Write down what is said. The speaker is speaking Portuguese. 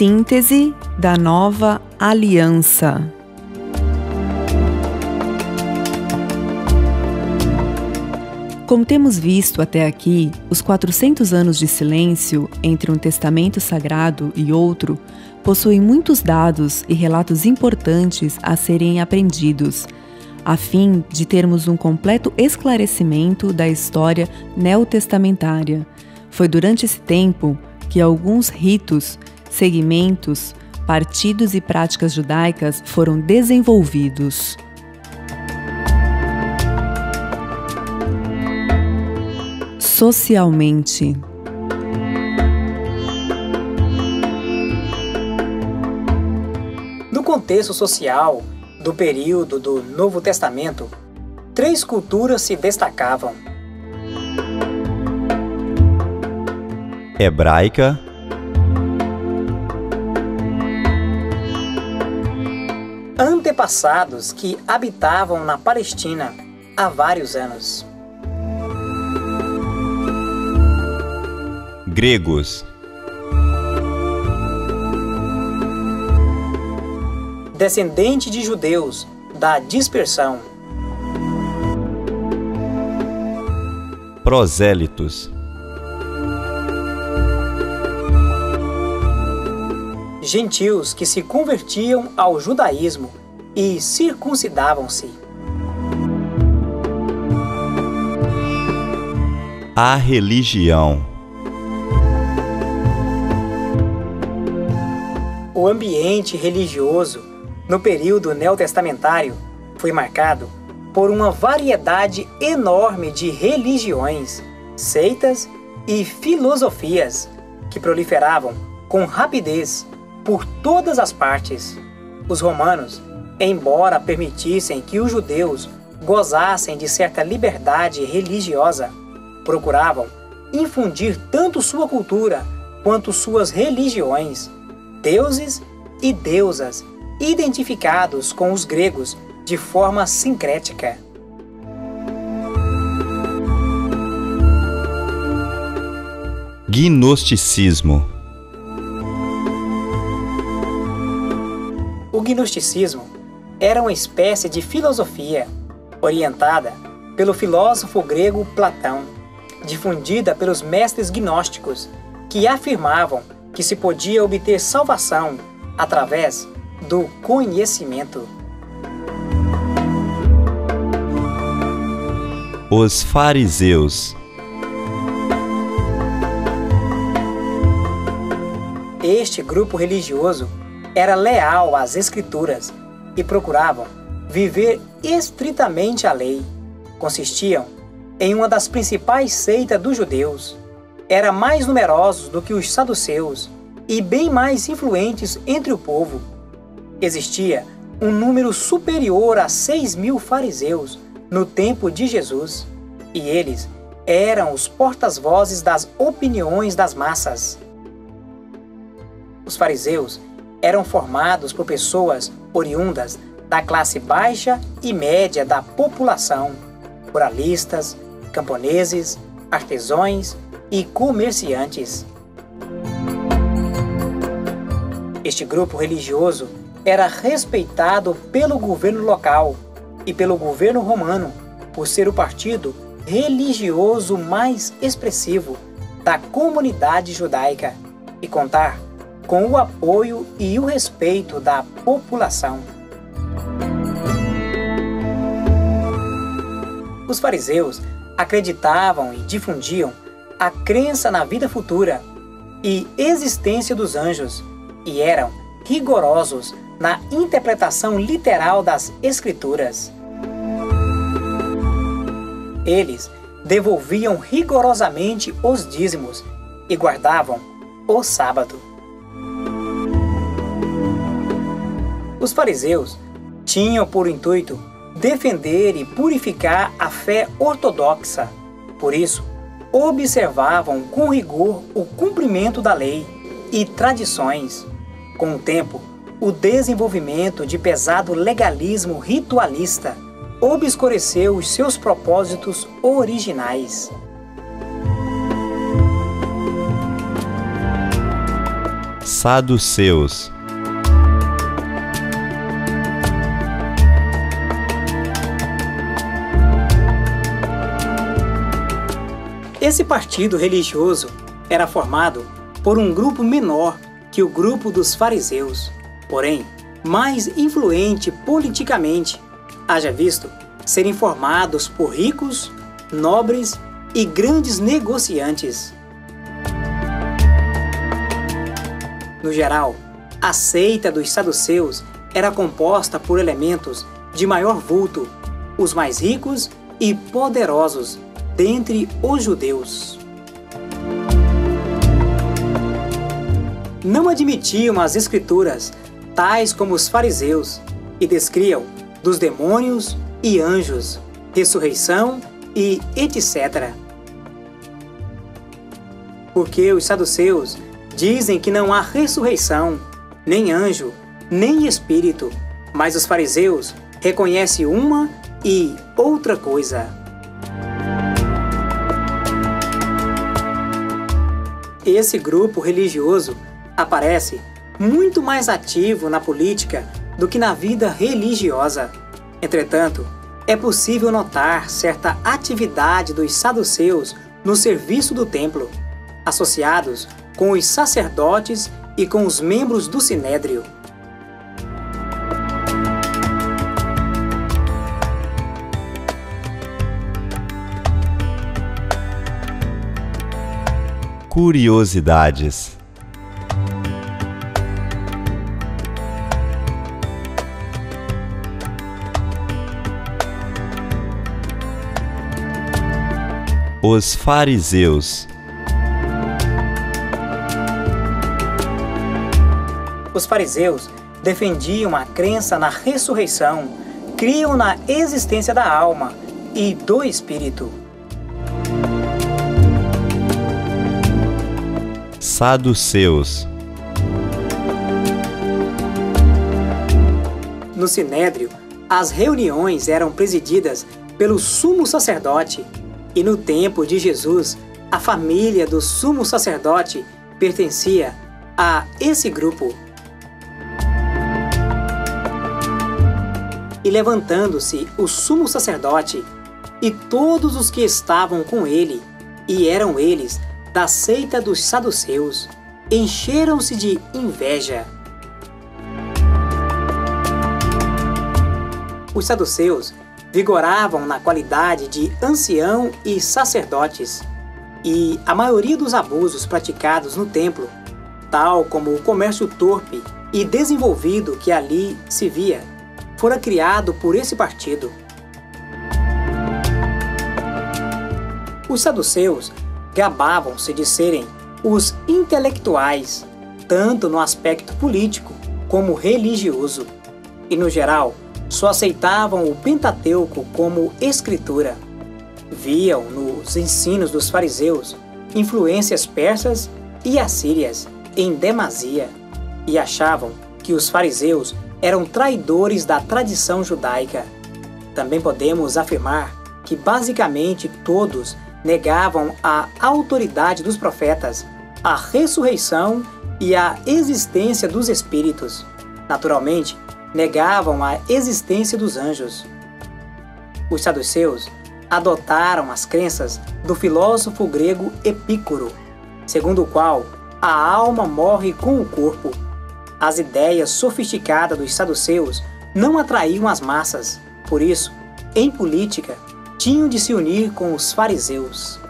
Síntese da Nova Aliança. Como temos visto até aqui, os 400 anos de silêncio entre um testamento sagrado e outro possuem muitos dados e relatos importantes a serem aprendidos, a fim de termos um completo esclarecimento da história neotestamentária. Foi durante esse tempo que alguns ritos, segmentos, partidos e práticas judaicas foram desenvolvidos. Socialmente. No contexto social do período do Novo Testamento, 3 culturas se destacavam: hebraica, antepassados que habitavam na Palestina há vários anos, gregos, descendente de judeus da dispersão, prosélitos, gentios que se convertiam ao judaísmo e circuncidavam-se, a religião, o ambiente religioso no período neotestamentário foi marcado por uma variedade enorme de religiões, seitas e filosofias que proliferavam com rapidez por todas as partes. Os romanos, embora permitissem que os judeus gozassem de certa liberdade religiosa, procuravam infundir tanto sua cultura quanto suas religiões, deuses e deusas identificados com os gregos de forma sincrética. gnosticismo, O gnosticismo era uma espécie de filosofia orientada pelo filósofo grego Platão, difundida pelos mestres gnósticos, que afirmavam que se podia obter salvação através do conhecimento. os fariseus, Este grupo religioso era leal às Escrituras e procuravam viver estritamente a lei. Consistiam em uma das principais seitas dos judeus. Eram mais numerosos do que os saduceus e bem mais influentes entre o povo. Existia um número superior a 6.000 fariseus no tempo de Jesus, e eles eram os porta-vozes das opiniões das massas. Os fariseus eram formados por pessoas oriundas da classe baixa e média da população, ruralistas, camponeses, artesãos e comerciantes. Este grupo religioso era respeitado pelo governo local e pelo governo romano por ser o partido religioso mais expressivo da comunidade judaica e contar com o apoio e o respeito da população. Os fariseus acreditavam e difundiam a crença na vida futura e existência dos anjos e eram rigorosos na interpretação literal das Escrituras. Eles devolviam rigorosamente os dízimos e guardavam o sábado. Os fariseus tinham por intuito defender e purificar a fé ortodoxa. Por isso, observavam com rigor o cumprimento da lei e tradições. Com o tempo, o desenvolvimento de pesado legalismo ritualista obscureceu os seus propósitos originais. Saduceus. Esse partido religioso era formado por um grupo menor que o grupo dos fariseus, porém mais influente politicamente, haja visto serem formados por ricos, nobres e grandes negociantes. No geral, a seita dos saduceus era composta por elementos de maior vulto, os mais ricos e poderosos dentre os judeus. Não admitiam as escrituras, tais como os fariseus, e descriam dos demônios e anjos, ressurreição e etc. Porque os saduceus dizem que não há ressurreição, nem anjo, nem espírito, mas os fariseus reconhecem uma e outra coisa. Esse grupo religioso aparece muito mais ativo na política do que na vida religiosa. Entretanto, é possível notar certa atividade dos saduceus no serviço do templo, associados com os sacerdotes e com os membros do sinédrio. Curiosidades. Os fariseus. Os fariseus defendiam a crença na ressurreição, criam na existência da alma e do espírito. Saduceus. No sinédrio, as reuniões eram presididas pelo sumo sacerdote, e no tempo de Jesus, a família do sumo sacerdote pertencia a esse grupo. E levantando-se o sumo sacerdote e todos os que estavam com ele, e eram eles da seita dos saduceus, encheram-se de inveja. Os saduceus vigoravam na qualidade de ancião e sacerdotes, e a maioria dos abusos praticados no templo, tal como o comércio torpe e desenvolvido que ali se via, fora criado por esse partido. Os saduceus gabavam-se de serem os intelectuais, tanto no aspecto político como religioso, e no geral só aceitavam o Pentateuco como escritura. Viam nos ensinos dos fariseus influências persas e assírias em demasia, e achavam que os fariseus eram traidores da tradição judaica. Também podemos afirmar que basicamente todos negavam a autoridade dos profetas, a ressurreição e a existência dos espíritos. Naturalmente, negavam a existência dos anjos. Os saduceus adotaram as crenças do filósofo grego Epícoro, segundo o qual a alma morre com o corpo. As ideias sofisticadas dos saduceus não atraíam as massas, por isso, em política, tinham de se unir com os fariseus.